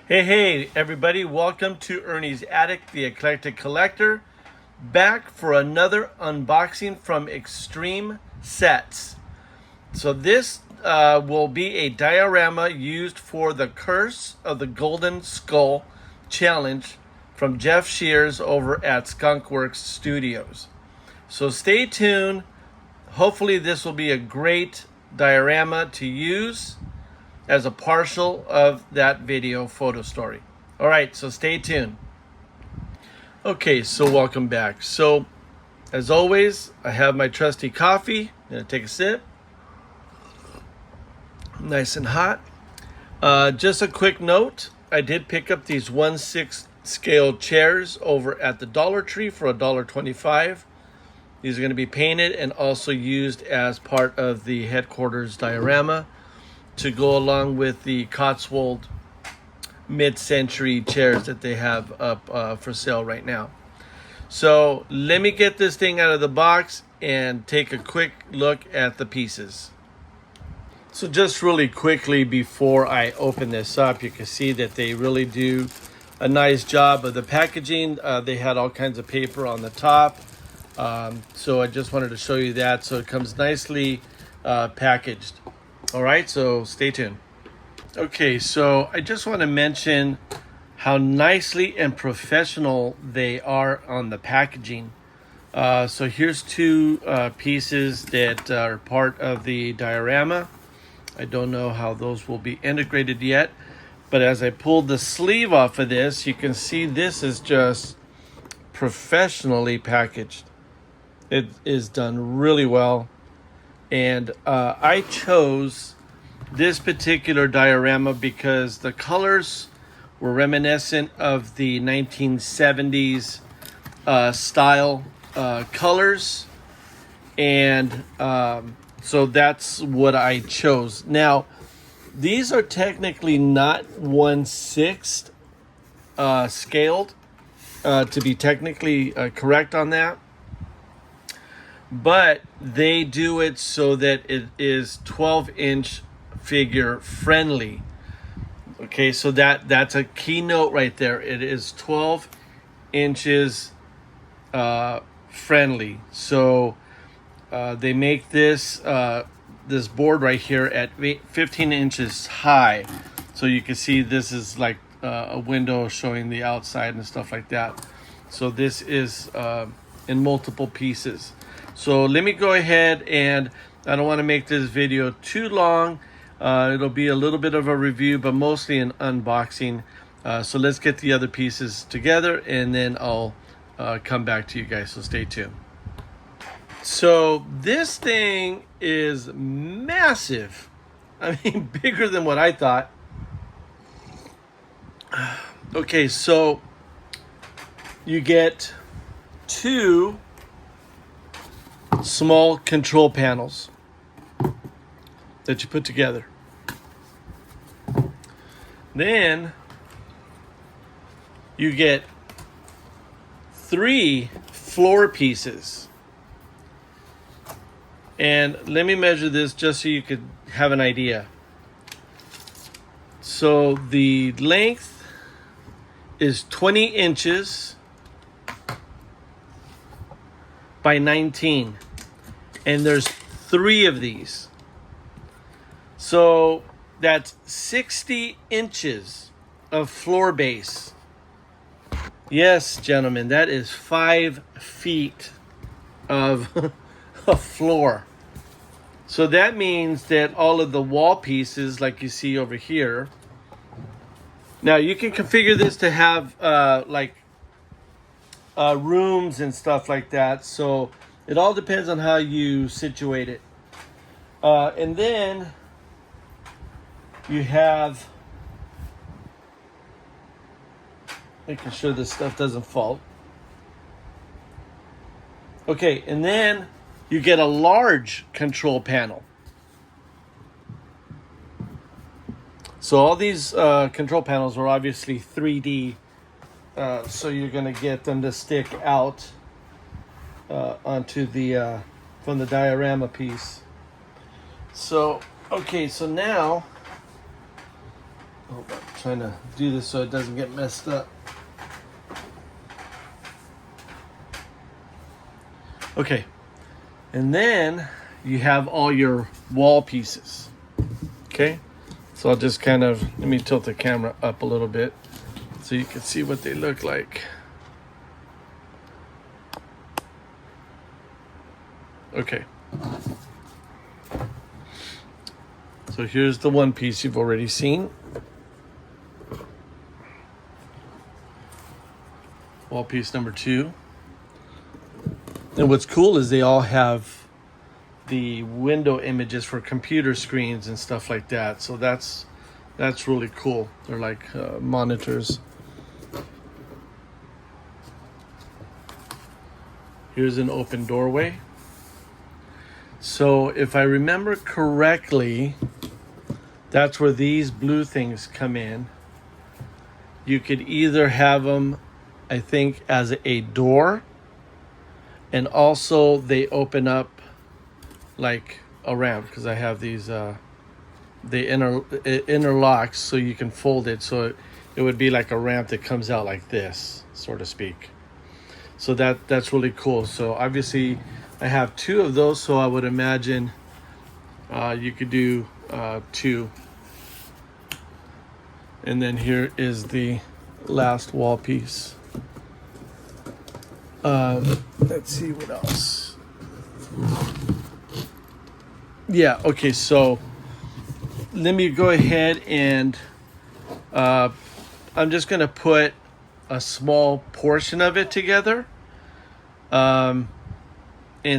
Hey, everybody, welcome to Ernie's Attic, the Eclectic Collector, back for another unboxing from Extreme Sets. So this will be a diorama used for the Curse of the Golden Skull challenge from Jeff Shears over at Skunkworks Studios. So stay tuned. Hopefully this will be a great diorama to use as a partial of that video photo story. All right, so stay tuned. Okay, so welcome back. So as always, I have my trusty coffee. I'm gonna take a sip. Nice and hot. Just a quick note, I did pick up these 1/6 scale chairs over at the Dollar Tree for $1.25. These are going to be painted and also used as part of the headquarters diorama to go along with the Cotswold mid-century chairs that they have up for sale right now. So let me get this thing out of the box and take a quick look at the pieces. So just really quickly before I open this up, you can see that they really do a nice job of the packaging. They had all kinds of paper on the top. So I just wanted to show you that. So it comes nicely packaged. All right, so stay tuned. Okay, so I just want to mention how nicely and professional they are on the packaging. So here's two pieces that are part of the diorama. I don't know how those will be integrated yet, but as I pulled the sleeve off of this, you can see this is just professionally packaged. It is done really well. And I chose this particular diorama because the colors were reminiscent of the 1970s style colors. And so that's what I chose. Now, these are technically not 1/6 scaled, to be technically correct on that. But they do it so that it is 12-inch figure friendly. Okay, so that's a key note right there. It is 12 inches friendly. So they make this this board right here at 15 inches high. So you can see this is like a window showing the outside and stuff like that. So this is in multiple pieces. So let me go ahead, and I don't want to make this video too long. It'll be a little bit of a review, but mostly an unboxing. So let's get the other pieces together, and then I'll come back to you guys, so stay tuned. So this thing is massive. I mean, bigger than what I thought. Okay, so you get two small control panels that you put together. Then you get three floor pieces. And let me measure this just so you could have an idea. So the length is 20 inches by 19. And there's three of these. So that's 60 inches of floor base. Yes, gentlemen, that is 5 feet of a floor. So that means that all of the wall pieces, like you see over here. Now you can configure this to have rooms and stuff like that. So it all depends on how you situate it. And then you have, making sure this stuff doesn't fall. Okay, and then you get a large control panel. So all these control panels are obviously 3D. So you're going to get them to stick out onto the from the diorama piece. So okay, so now trying to do this so it doesn't get messed up. Okay, and then you have all your wall pieces. Okay, so I'll just kind of, let me tilt the camera up a little bit so you can see what they look like. Okay, so here's the one piece you've already seen. Wall piece number 2. And what's cool is they all have the window images for computer screens and stuff like that. So that's really cool. They're like monitors. Here's an open doorway. So if I remember correctly, that's where these blue things come in. You could either have them, I think, as a door, and also they open up like a ramp, because I have these they interlock, so you can fold it, so it would be like a ramp that comes out like this, so to speak. So that's really cool. So obviously I have 2 of those, so I would imagine you could do 2. And then here is the last wall piece. Let's see what else. Yeah, okay, so let me go ahead and I'm just gonna put a small portion of it together and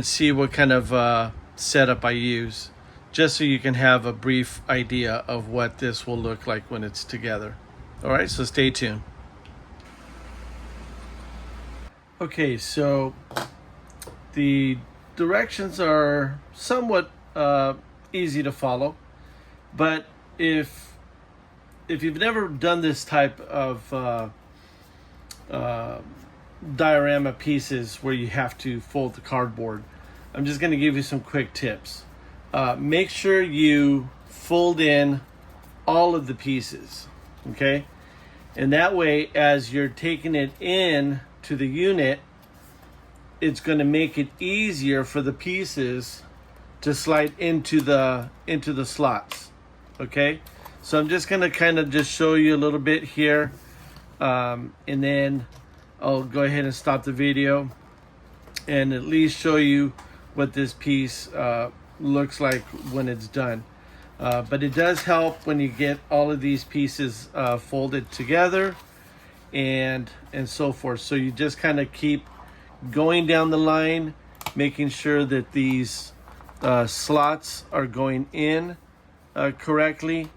see what kind of setup I use, just so you can have a brief idea of what this will look like when it's together. All right, so stay tuned. Okay, so the directions are somewhat easy to follow, but if you've never done this type of diorama pieces where you have to fold the cardboard, I'm just going to give you some quick tips. Make sure you fold in all of the pieces, okay? And that way, as you're taking it in to the unit, it's going to make it easier for the pieces to slide into the slots. Okay, so I'm just going to kind of just show you a little bit here, and then I'll go ahead and stop the video and at least show you what this piece looks like when it's done. But it does help when you get all of these pieces folded together and so forth. So you just kind of keep going down the line, making sure that these slots are going in correctly.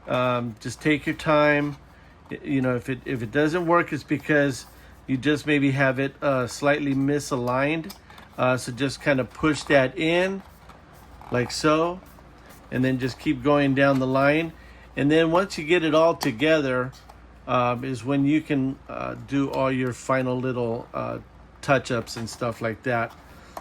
Just take your time. You know, if it doesn't work, it's because you just maybe have it slightly misaligned. So just kind of push that in like so, and then just keep going down the line. And then once you get it all together, is when you can do all your final little touch-ups and stuff like that.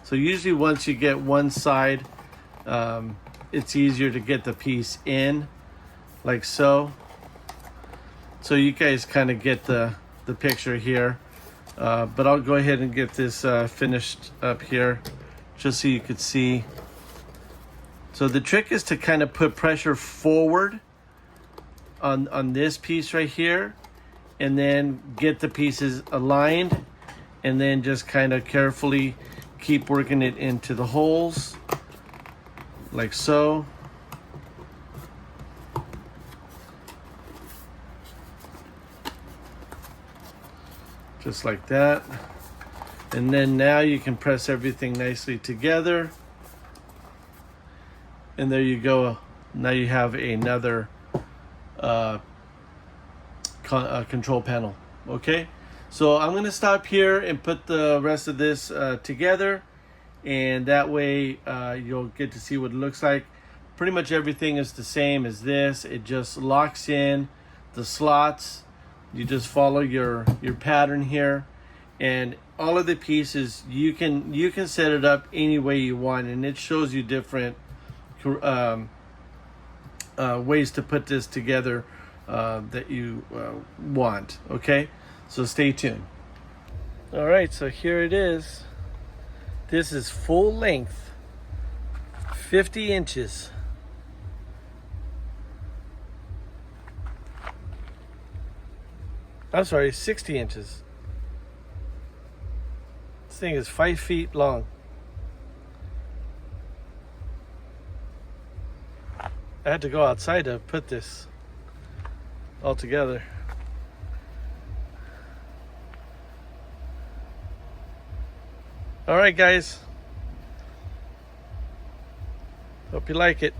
So usually once you get one side, it's easier to get the piece in like so. So you guys kind of get the picture here. But I'll go ahead and get this finished up here just so you could see. So the trick is to kind of put pressure forward on this piece right here, and then get the pieces aligned, and then just kind of carefully keep working it into the holes like so. Just like that. And then now you can press everything nicely together. And there you go. Now you have another control panel. Okay, so I'm going to stop here and put the rest of this together, and that way you'll get to see what it looks like. Pretty much everything is the same as this. It just locks in the slots. You just follow your pattern here, and all of the pieces you can set it up any way you want, and it shows you different ways to put this together that you want. Okay, so stay tuned. All right, so here it is. This is full length, 50 inches. I'm sorry, 60 inches. This thing is 5 feet long. I had to go outside to put this all together. All right, guys. Hope you like it.